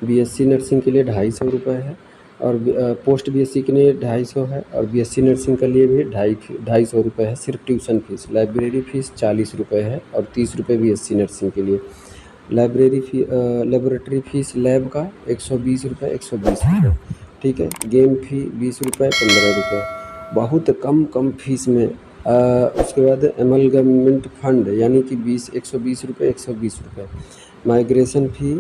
BSc nursing के लिए 250 है, और पोस्ट बीएससी के लिए 250 है, और बीएससी नर्सिंग के लिए भी 250 है सिर्फ ट्यूशन फीस। लाइब्रेरी फ़ीस 40 रुपये है, और 30 रुपये बीएससी नर्सिंग के लिए। लेबोरेटरी फ़ीस लैब का 120 रुपये, 120 रुपये, ठीक है। गेम फ़ी 20 रुपये, 15 रुपये, बहुत कम फ़ीस में। उसके बाद एमलगमेंट फ़ंड यानी कि 120 रुपये, 120 रुपये। माइग्रेशन फ़ी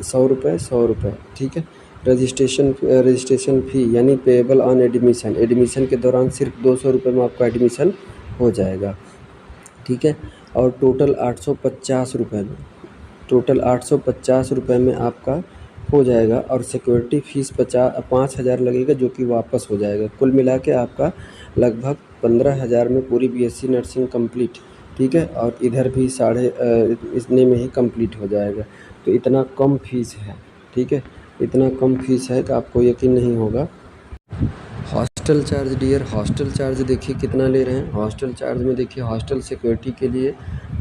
100 रुपये, 100 रुपये, ठीक है। रजिस्ट्रेशन फ़ी यानी पेएबल ऑन एडमिशन, एडमिशन के दौरान सिर्फ 200 रुपये में आपका एडमिशन हो जाएगा, ठीक है। और टोटल 850 रुपये में, टोटल 850 रुपये में आपका हो जाएगा। और सिक्योरिटी फ़ीस 5,000 लगेगा, जो कि वापस हो जाएगा। कुल मिला के आपका लगभग 15,000 में पूरी बीएससी नर्सिंग कंप्लीट, ठीक है। और इधर भी इतने में ही कंप्लीट हो जाएगा। तो इतना कम फ़ीस है, ठीक है, इतना कम फ़ीस है कि आपको यकीन नहीं होगा। Hostel charge dear, hostel charge देखिए कितना ले रहे हैं। हॉस्टल चार्ज में देखिए, हॉस्टल सिक्योरिटी के लिए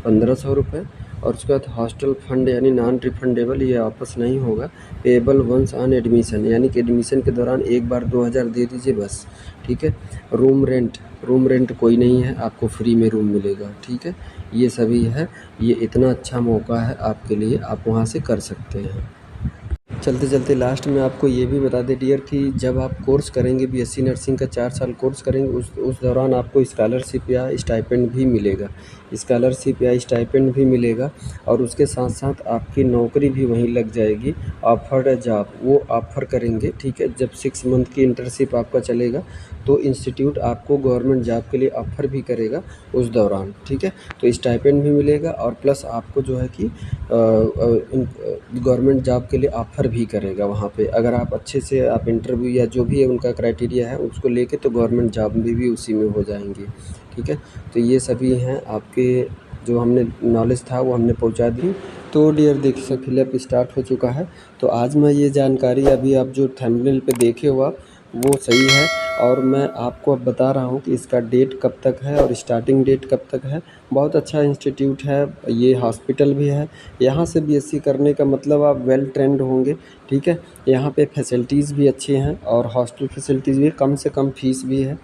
1500 रुपये, और उसके बाद हॉस्टल फंड यानी नॉन रिफंडेबल, ये वापस नहीं होगा। पेएबल वंस ऑन एडमिशन यानी कि एडमिशन के दौरान एक बार 2000 दे दीजिए बस, ठीक है। रूम रेंट कोई नहीं है, आपको फ्री में रूम मिलेगा, ठीक है। ये सभी है, ये इतना अच्छा मौका है आपके लिए, आप वहाँ से कर सकते हैं। चलते चलते लास्ट में आपको ये भी बता दें डियर कि जब आप कोर्स करेंगे बीएससी नर्सिंग का 4 साल कोर्स करेंगे, उस दौरान आपको स्कॉलरशिप या स्टाइपेंड भी मिलेगा, स्कॉलरशिप या स्टाइपेंड भी मिलेगा। और उसके साथ साथ आपकी नौकरी भी वहीं लग जाएगी। ऑफर्ड जॉब वो ऑफ़र करेंगे, ठीक है। जब 6 मंथ की इंटर्नशिप आपका चलेगा तो इंस्टीट्यूट आपको गवर्नमेंट जॉब के लिए ऑफ़र भी करेगा उस दौरान, ठीक है। तो स्टाइपेंड भी मिलेगा, और प्लस आपको जो है कि गवर्नमेंट जॉब के लिए ऑफ़र भी करेगा वहाँ पे। अगर आप अच्छे से आप इंटरव्यू या जो भी है उनका क्राइटेरिया है उसको लेके, तो गवर्नमेंट जॉब भी उसी में हो जाएंगी, ठीक है। तो ये सभी हैं आपके, जो हमने नॉलेज था वो हमने पहुंचा दी। तो डियर देखिए फिलअप स्टार्ट हो चुका है। तो आज मैं ये जानकारी अभी आप जो थंबनेल पे देखे हो आप, वो सही है। और मैं आपको अब बता रहा हूँ कि इसका डेट कब तक है और स्टार्टिंग डेट कब तक है। बहुत अच्छा इंस्टीट्यूट है, ये हॉस्पिटल भी है। यहाँ से बीएससी करने का मतलब आप वेल ट्रेंड होंगे, ठीक है। यहाँ पे फैसिलिटीज़ भी अच्छी हैं, और हॉस्टल फैसिलिटीज़ भी, कम से कम फ़ीस भी है।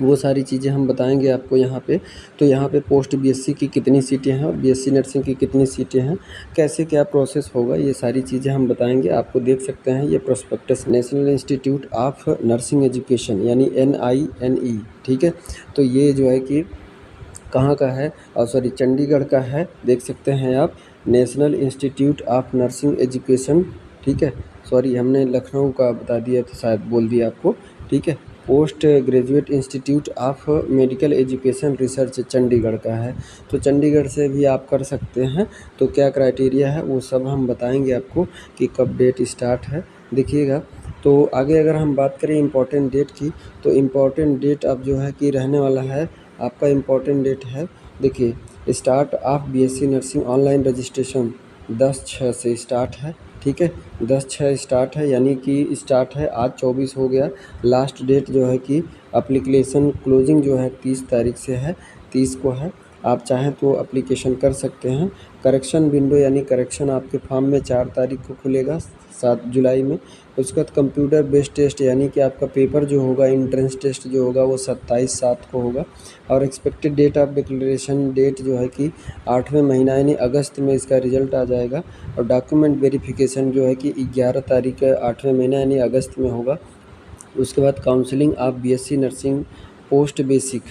वो सारी चीज़ें हम बताएंगे आपको यहाँ पे। तो यहाँ पे पोस्ट बीएससी की कितनी सीटें हैं और बीएससी नर्सिंग की कितनी सीटें हैं, कैसे क्या प्रोसेस होगा, ये सारी चीज़ें हम बताएंगे आपको। देख सकते हैं ये prospectus, national institute of nursing education यानी NINE, ठीक है। तो ये जो है कि कहाँ का है, और सॉरी चंडीगढ़ का है, देख सकते हैं आप, national institute of nursing education, ठीक है। सॉरी हमने लखनऊ का बता दिया था, शायद बोल दिया आपको, ठीक है। Post graduate institute of medical education research Chandigarh का है। तो चंडीगढ़ से भी आप कर सकते हैं। तो क्या क्राइटेरिया है वो सब हम बताएंगे आपको कि कब डेट स्टार्ट है, देखिएगा। तो आगे अगर हम बात करें इम्पॉर्टेंट डेट की, तो इम्पॉर्टेंट डेट अब जो है कि रहने वाला है आपका, इम्पॉर्टेंट डेट है, देखिए, start of BSc nursing online registration 10/6 से स्टार्ट है, ठीक है। 10/6 स्टार्ट है, यानी कि स्टार्ट है, आज 24 हो गया। लास्ट डेट जो है कि एप्लीकेशन क्लोजिंग जो है 30 तारीख से है, 30 को है। आप चाहें तो एप्लीकेशन कर सकते हैं। करेक्शन विंडो यानी करेक्शन आपके फॉर्म में 4 तारीख को खुलेगा, 7 जुलाई में। उसके बाद कंप्यूटर बेस्ड टेस्ट यानी कि आपका पेपर जो होगा, एंट्रेंस टेस्ट जो होगा, वो 27/7 को होगा। और expected date of declaration date जो है कि 8वें महीना यानी अगस्त में इसका रिज़ल्ट आ जाएगा। और डॉक्यूमेंट वेरिफिकेशन जो है कि 11 तारीख 8वें महीना यानी अगस्त में होगा। उसके बाद counselling of BSc nursing post basic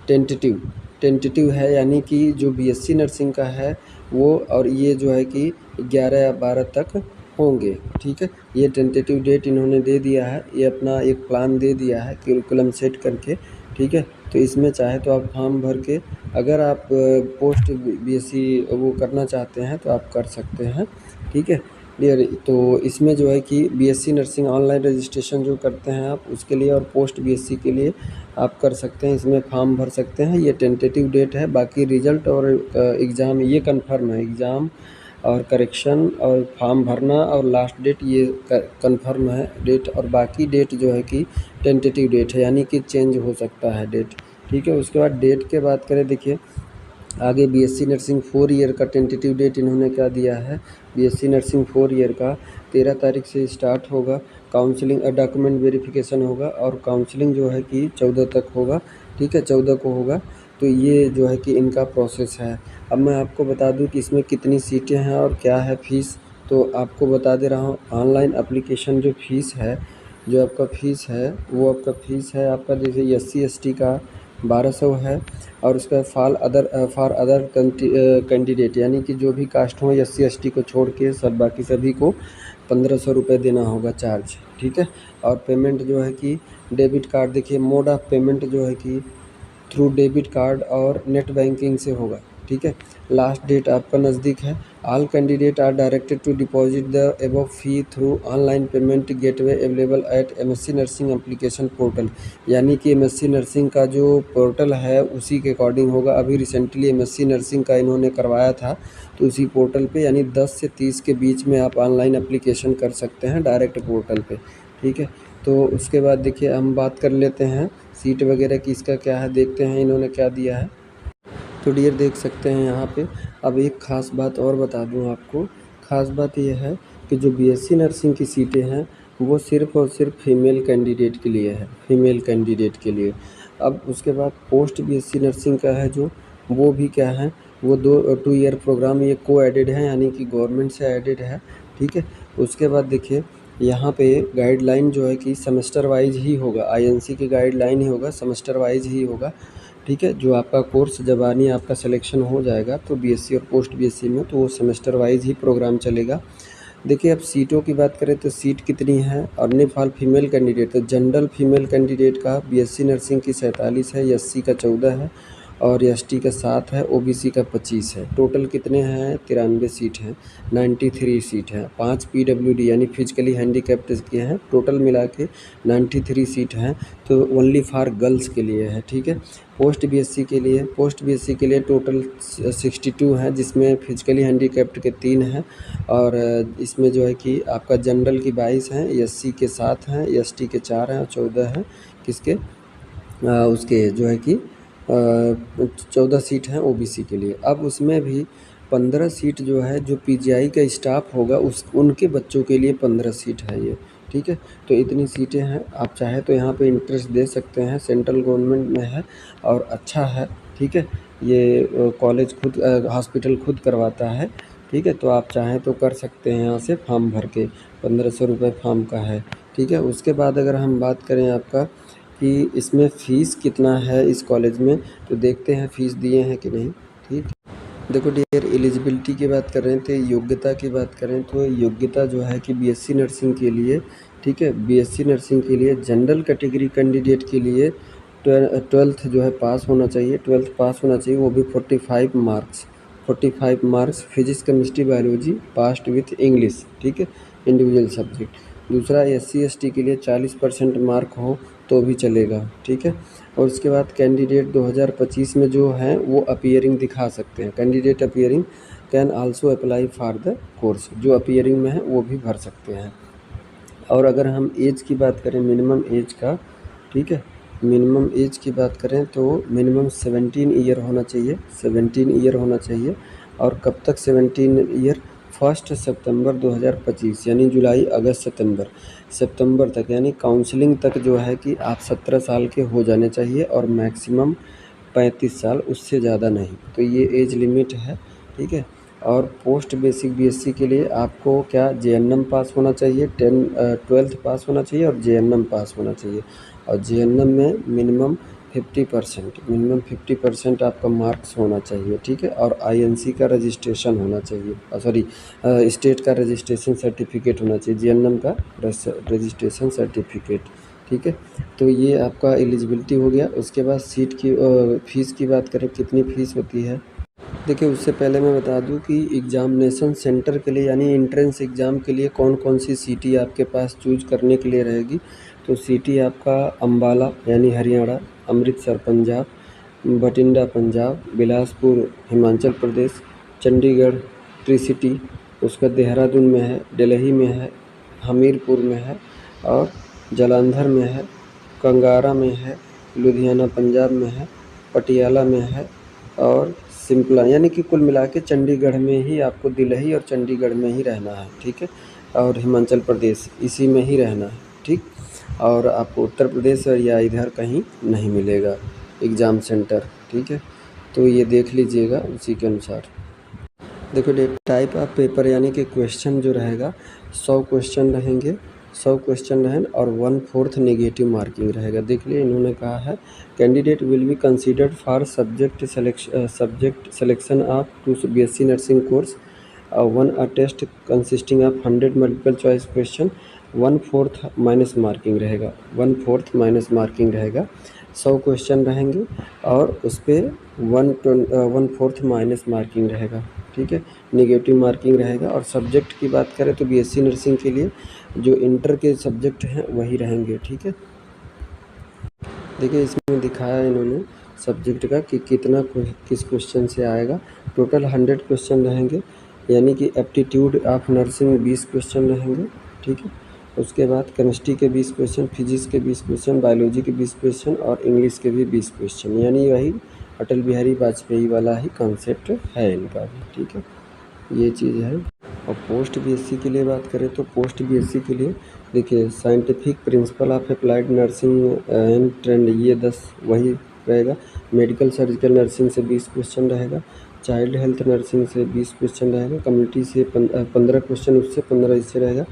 tentative है, यानी कि जो बीएससी नर्सिंग का है वो, और ये जो है कि 11 या 12 तक होंगे, ठीक है। ये टेंटेटिव डेट इन्होंने दे दिया है, ये अपना एक प्लान दे दिया है करिकुलम सेट करके, ठीक है। तो इसमें चाहे तो आप फॉर्म भर के, अगर आप पोस्ट बीएससी वो करना चाहते हैं तो आप कर सकते हैं, ठीक है डियर। तो इसमें जो है कि बीएससी नर्सिंग ऑनलाइन रजिस्ट्रेशन जो करते हैं आप, उसके लिए, और पोस्ट बीएससी के लिए आप कर सकते हैं, इसमें फॉर्म भर सकते हैं। ये टेंटेटिव डेट है, बाकी रिज़ल्ट और एग्ज़ाम ये कंफर्म है। एग्ज़ाम और करेक्शन और फॉर्म भरना और लास्ट डेट ये कंफर्म है डेट, और बाकी डेट जो है कि टेंटेटिव डेट है, यानी कि चेंज हो सकता है डेट, ठीक है। उसके बाद डेट के बात करें, देखिए आगे बीएससी नर्सिंग 4 ईयर का टेंटेटिव डेट इन्होंने क्या दिया है, बीएससी नर्सिंग 4 ईयर का 13 तारीख से स्टार्ट होगा। काउंसलिंग डॉक्यूमेंट वेरिफिकेशन होगा और काउंसलिंग जो है कि 14 तक होगा, ठीक है, 14 को होगा। तो ये जो है कि इनका प्रोसेस है। अब मैं आपको बता दूं कि इसमें कितनी सीटें हैं और क्या है फ़ीस, तो आपको बता दे रहा हूँ। ऑनलाइन एप्लीकेशन जो फ़ीस है, जो आपका फ़ीस है वो आपका फ़ीस है आपका जैसे SC ST का 1200 है, और उसका फॉर अदर कैंडिडेट यानी कि जो भी कास्ट हो SC ST को छोड़ के सब बाकी सभी को 1500 रुपये देना होगा चार्ज, ठीक है। और पेमेंट जो है कि डेबिट कार्ड, देखिए मोड ऑफ़ पेमेंट जो है कि थ्रू डेबिट कार्ड और नेट बैंकिंग से होगा, ठीक है। लास्ट डेट आपका नज़दीक है। All candidate are directed to deposit the above fee through online payment gateway available at MSc nursing application portal, यानी कि MSc नर्सिंग का जो पोर्टल है उसी के अकॉर्डिंग होगा। अभी रिसेंटली MSc नर्सिंग का इन्होंने करवाया था, तो उसी पोर्टल पे यानी 10 से 30 के बीच में आप ऑनलाइन एप्लीकेशन कर सकते हैं डायरेक्ट पोर्टल पे, ठीक है। तो उसके बाद देखिए हम बात कर लेते हैं सीट वगैरह की, इसका क्या है देखते हैं इन्होंने क्या दिया है। तो डियर देख सकते हैं यहाँ पे। अब एक ख़ास बात और बता दूँ आपको, ख़ास बात यह है कि जो बीएससी नर्सिंग की सीटें हैं वो सिर्फ़ और सिर्फ फीमेल कैंडिडेट के लिए है, फीमेल कैंडिडेट के लिए। अब उसके बाद पोस्ट बीएससी नर्सिंग का है जो, वो भी क्या है, वो 2 ईयर प्रोग्राम ये को एडेड है, यानी कि गवर्नमेंट से एडेड है, ठीक है। उसके बाद देखिए यहाँ पे गाइडलाइन जो है कि सेमेस्टर वाइज ही होगा, INC की गाइडलाइन ही होगा, सेमेस्टर वाइज ही होगा, ठीक है। जो आपका कोर्स जब आनी आपका सिलेक्शन हो जाएगा तो बीएससी और पोस्ट बीएससी में, तो वो सेमेस्टर वाइज ही प्रोग्राम चलेगा। देखिए अब सीटों की बात करें तो सीट कितनी है, अर्निंग फॉर फीमेल कैंडिडेट, तो जनरल फीमेल कैंडिडेट का बीएससी नर्सिंग की 47 है, SC का 14 है और ST का 7 है, OBC का 25 है। टोटल कितने हैं, 93 सीट हैं, 93 सीट हैं। 5 PWD यानी फिजिकली हैंडीकैप्ड के हैं, टोटल मिला के 93 सीट हैं। तो ओनली फॉर गर्ल्स के लिए है, ठीक है। पोस्ट बीएससी के लिए टोटल 62 हैं, जिसमें फिजिकली हैंडीकैप्ड के 3 हैं और इसमें जो है कि आपका जनरल की 22 हैं, SC के 7 हैं, ST के 4 हैं और 14 हैं किसके उसके जो है कि 14 सीट हैं OBC के लिए। अब उसमें भी 15 सीट जो है जो PGI का स्टाफ होगा उनके बच्चों के लिए 15 सीट है ये, ठीक है। तो इतनी सीटें हैं, आप चाहे तो यहाँ पे इंटरेस्ट दे सकते हैं, सेंट्रल गवर्नमेंट में है और अच्छा है, ठीक है। ये कॉलेज खुद हॉस्पिटल खुद करवाता है, ठीक है। तो आप चाहें तो कर सकते हैं यहाँ से फॉर्म भर के, 1500 रुपये फॉर्म का है, ठीक है। उसके बाद अगर हम बात करें आपका कि इसमें फ़ीस कितना है इस कॉलेज में, तो देखते हैं फ़ीस दिए हैं कि नहीं, ठीक। देखो डियर, एलिजिबिलिटी की बात करें तो योग्यता की बात करें तो योग्यता जो है कि बीएससी नर्सिंग के लिए, ठीक है, बीएससी नर्सिंग के लिए जनरल कैटेगरी कैंडिडेट के लिए 12th जो है पास होना चाहिए, 12th पास होना चाहिए, वो भी 45 marks physics chemistry biology passed with English, ठीक है, इंडिविजुअल सब्जेक्ट। दूसरा SC ST के लिए 40% मार्क हो तो भी चलेगा, ठीक है। और उसके बाद कैंडिडेट 2025 में जो हैं वो अपीयरिंग दिखा सकते हैं, candidate appearing can also apply for the course, जो अपीयरिंग में है वो भी भर सकते हैं। और अगर हम एज की बात करें, मिनिमम एज का, ठीक है, मिनिमम एज की बात करें तो मिनिमम 17 ईयर होना चाहिए, 17 ईयर होना चाहिए। और कब तक 17 ईयर, 1 सितंबर 2025 यानी जुलाई अगस्त सितंबर तक, यानी काउंसलिंग तक जो है कि आप 17 साल के हो जाने चाहिए और मैक्सिमम 35 साल, उससे ज़्यादा नहीं। तो ये एज लिमिट है, ठीक है। और पोस्ट बेसिक बीएससी के लिए आपको क्या JNM पास होना चाहिए, 12th पास होना चाहिए और JNM पास होना चाहिए। और JNM में मिनिमम 50% आपका मार्क्स होना चाहिए, ठीक है। और INC का रजिस्ट्रेशन होना चाहिए, सॉरी स्टेट का रजिस्ट्रेशन सर्टिफिकेट होना चाहिए, JNM का रजिस्ट्रेशन सर्टिफिकेट, ठीक है। तो ये आपका एलिजिबिलिटी हो गया। उसके बाद सीट की फ़ीस की बात करें, कितनी फ़ीस होती है। देखिए उससे पहले मैं बता दूं कि एग्ज़ामिनेशन सेंटर के लिए यानी एंट्रेंस एग्ज़ाम के लिए कौन कौन सी सिटी आपके पास चूज़ करने के लिए रहेगी। तो सिटी आपका अम्बाला यानी हरियाणा, अमृतसर पंजाब, बठिंडा पंजाब, बिलासपुर हिमाचल प्रदेश, चंडीगढ़ ट्री सिटी, उसका देहरादून में है, दिल्ली में है, हमीरपुर में है और जालंधर में है, कंगारा में है, लुधियाना पंजाब में है, पटियाला में है और सिंपल, यानी कि कुल मिला के चंडीगढ़ में ही आपको, दिल्ली और चंडीगढ़ में ही रहना है, ठीक है, और हिमाचल प्रदेश इसी में ही रहना है, ठीक। और आपको उत्तर प्रदेश या इधर कहीं नहीं मिलेगा एग्ज़ाम सेंटर, ठीक है। तो ये देख लीजिएगा उसी के अनुसार। देखो टाइप ऑफ पेपर यानी कि क्वेश्चन जो रहेगा 100 क्वेश्चन रहेंगे, 100 क्वेश्चन रहें और 1/4 नेगेटिव मार्किंग रहेगा। देख लिए इन्होंने कहा है candidate will be considered for subject selection of to BSc nursing course, one a test consisting of 100 multiple choice question, 1/4 minus marking रहेगा, 1/4 माइनस मार्किंग रहेगा। 100 क्वेश्चन रहेंगे और उस पर 1/4 माइनस मार्किंग रहेगा, ठीक है, नेगेटिव मार्किंग रहेगा। और सब्जेक्ट की बात करें तो BSc नर्सिंग के लिए जो इंटर के सब्जेक्ट हैं वही रहेंगे, ठीक है। देखिए इसमें दिखाया इन्होंने सब्जेक्ट का कि कितना किस क्वेश्चन से आएगा। टोटल 100 क्वेश्चन रहेंगे, यानी कि एप्टीट्यूड ऑफ नर्सिंग 20 क्वेश्चन रहेंगे, ठीक है। उसके बाद केमिस्ट्री के 20 क्वेश्चन, फिजिक्स के 20 क्वेश्चन, बायोलॉजी के 20 क्वेश्चन और इंग्लिश के भी 20 क्वेश्चन, यानी वही अटल बिहारी वाजपेयी वाला ही कॉन्सेप्ट है इनका भी, ठीक है, ये चीज़ है। और पोस्ट BSc के लिए बात करें तो पोस्ट BSc के लिए देखिए scientific principle of applied nursing and trend, ये 10 वही रहेगा। मेडिकल सर्जिकल नर्सिंग से 20 क्वेश्चन रहेगा, चाइल्ड हेल्थ नर्सिंग से 20 क्वेश्चन रहेगा, कम्युनिटी से 15 क्वेश्चन, उससे 15 इससे रहेगा,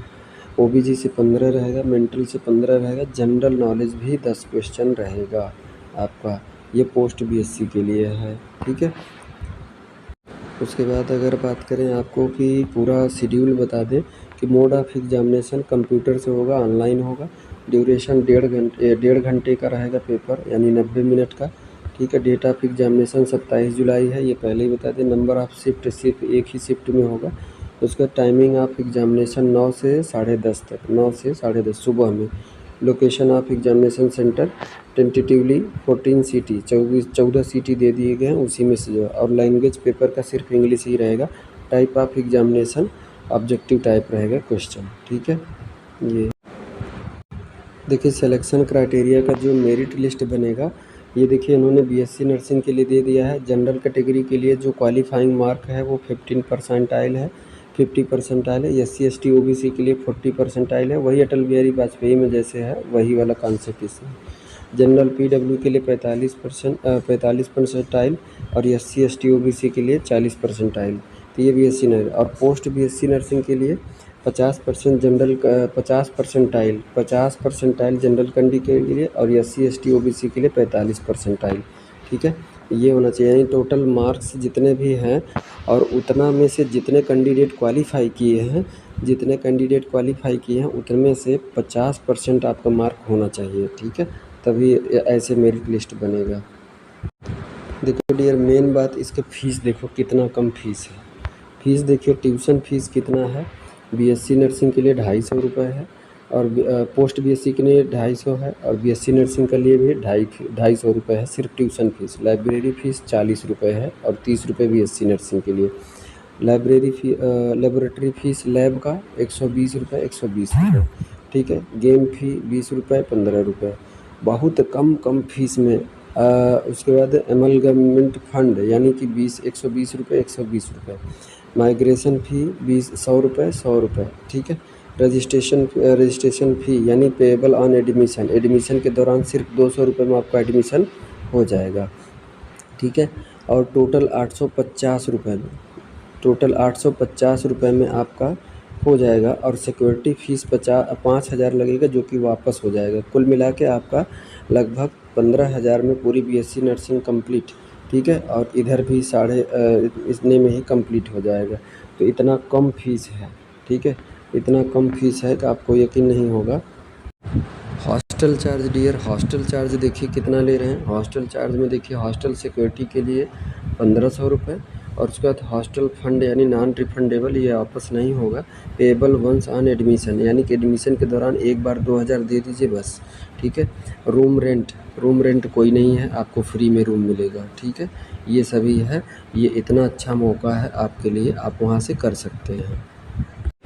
OBG से 15 रहेगा, मेंटल से 15 रहेगा, जनरल नॉलेज भी 10 क्वेश्चन रहेगा आपका। ये पोस्ट BSc के लिए है, ठीक है। उसके बाद अगर बात करें आपको कि पूरा शेड्यूल बता दें कि मोड ऑफ एग्जामिनेशन कंप्यूटर से होगा, ऑनलाइन होगा, ड्यूरेशन 1.5 घंटे का रहेगा पेपर, यानी 90 मिनट का, ठीक है। डेट ऑफ एग्जामिनेशन 27 जुलाई है, ये पहले ही बता दें। नंबर ऑफ शिफ्ट सिर्फ एक ही शिफ्ट में होगा। उसका टाइमिंग ऑफ एग्जामिनेशन 9 से 10:30 तक, 9 से 10:30 सुबह में। Location of examination centre tentatively 14 सीटी, 14 सीटी दे दिए गए हैं, उसी में से जो। और लैंग्वेज पेपर का सिर्फ इंग्लिश ही रहेगा। Type of examination objective type रहेगा क्वेश्चन, ठीक है। ये देखिए सिलेक्शन क्राइटेरिया का जो मेरिट लिस्ट बनेगा, ये देखिए इन्होंने BSc नर्सिंग के लिए दे दिया है। जनरल कैटेगरी के लिए जो क्वालिफाइंग मार्क है वो 15 परसेंटाइल है, 50 परसेंटाइल है। SC ST OBC के लिए 40 परसेंटाइल है, वही अटल बिहारी वाजपेयी में जैसे है वही वाला कॉन्सेप्ट इसमें। जनरल PW के लिए 45 परसेंटाइल और SC ST OBC के लिए 40 परसेंटाइल। तो ये BSc नर्सिंग। और पोस्ट BSc नर्सिंग के लिए 50% जनरल 50 परसेंटाइल जनरल कैंडी के लिए और SC ST OBC के लिए 45 परसेंटाइल, ठीक है। ये होना चाहिए, यानी टोटल मार्क्स जितने भी हैं और उतना में से जितने कैंडिडेट क्वालिफ़ाई किए हैं, उतने में से 50% आपका मार्क होना चाहिए, ठीक है, तभी ऐसे मेरिट लिस्ट बनेगा। देखो डियर मेन बात, इसका फ़ीस देखो कितना कम फ़ीस है। फ़ीस देखिए ट्यूशन फ़ीस कितना है। BSc नर्सिंग के लिए 250 रुपये है और पोस्ट BSc के लिए 250 है और BSc नर्सिंग के लिए भी 250 रुपये है सिर्फ ट्यूशन फ़ीस। लाइब्रेरी फ़ीस 40 रुपये है और 30 रुपये BSc नर्सिंग के लिए। लेबोरेटरी फ़ीस लैब का 120 रुपये, 120 रुपये, ठीक है। गेम फ़ी 20 रुपये, 15 रुपये, बहुत कम फ़ीस में। उसके बाद एमलगमेंट फ़ंड यानी कि 120 रुपये, 120 रुपये। माइग्रेशन फ़ी 100 रुपये, 100 रुपये, ठीक है। रजिस्ट्रेशन फ़ी यानी पेएबल ऑन एडमिशन के दौरान सिर्फ 200 रुपये में आपका एडमिशन हो जाएगा, ठीक है। और टोटल 850 रुपये में, 850 रुपये में आपका हो जाएगा। और सिक्योरिटी फ़ीस 5,000 लगेगा जो कि वापस हो जाएगा। कुल मिला के आपका लगभग 15,000 में पूरी BSc नर्सिंग कंप्लीट, ठीक है। और इधर भी इतने में ही कंप्लीट हो जाएगा। तो इतना कम फ़ीस है, ठीक है, इतना कम फ़ीस है कि आपको यकीन नहीं होगा। Hostel charge dear, hostel charge देखिए कितना ले रहे हैं। हॉस्टल चार्ज में देखिए हॉस्टल सिक्योरिटी के लिए 1500 रुपये और उसके बाद हॉस्टल फंड यानी नॉन रिफंडेबल, ये वापस नहीं होगा। पेएबल वंस ऑन एडमिशन यानी कि एडमिशन के दौरान एक बार 2000 दे दीजिए बस, ठीक है। रूम रेंट कोई नहीं है, आपको फ्री में रूम मिलेगा, ठीक है। ये सभी है, ये इतना अच्छा मौका है आपके लिए, आप वहाँ से कर सकते हैं।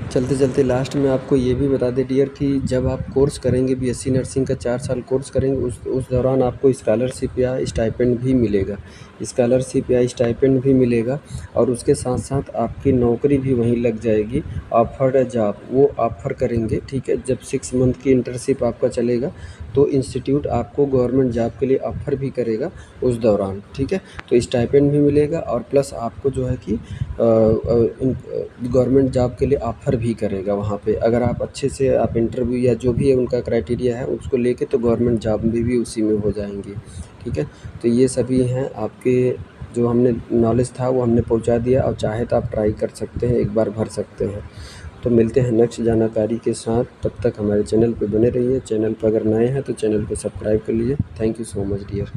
चलते चलते लास्ट में आपको ये भी बता दें डियर कि जब आप कोर्स करेंगे बीएससी नर्सिंग का 4 साल कोर्स करेंगे उस दौरान आपको स्कॉलरशिप या स्टाइपेंड भी मिलेगा। स्कॉलरशिप या स्टाइपेंड भी मिलेगा और उसके साथ साथ आपकी नौकरी भी वहीं लग जाएगी। ऑफर्ड जॉब वो ऑफ़र करेंगे, ठीक है। जब 6 मंथ की इंटर्नशिप आपका चलेगा तो इंस्टीट्यूट आपको गवर्नमेंट जॉब के लिए ऑफ़र भी करेगा उस दौरान, ठीक है। तो स्टाइपेंड भी मिलेगा और प्लस आपको जो है कि गवर्नमेंट जॉब के लिए ऑफ़र भी करेगा वहाँ पे। अगर आप अच्छे से आप इंटरव्यू या जो भी है उनका क्राइटेरिया है उसको लेके तो गवर्नमेंट जॉब में भी उसी में हो जाएंगी, ठीक है। तो ये सभी हैं आपके जो हमने नॉलेज था वो हमने पहुँचा दिया और चाहे तो आप ट्राई कर सकते हैं, एक बार भर सकते हैं। तो मिलते हैं नेक्स्ट जानकारी के साथ, तब तक हमारे चैनल पे बने रहिए। चैनल पर अगर नए हैं तो चैनल को सब्सक्राइब कर लीजिए। Thank you so much dear.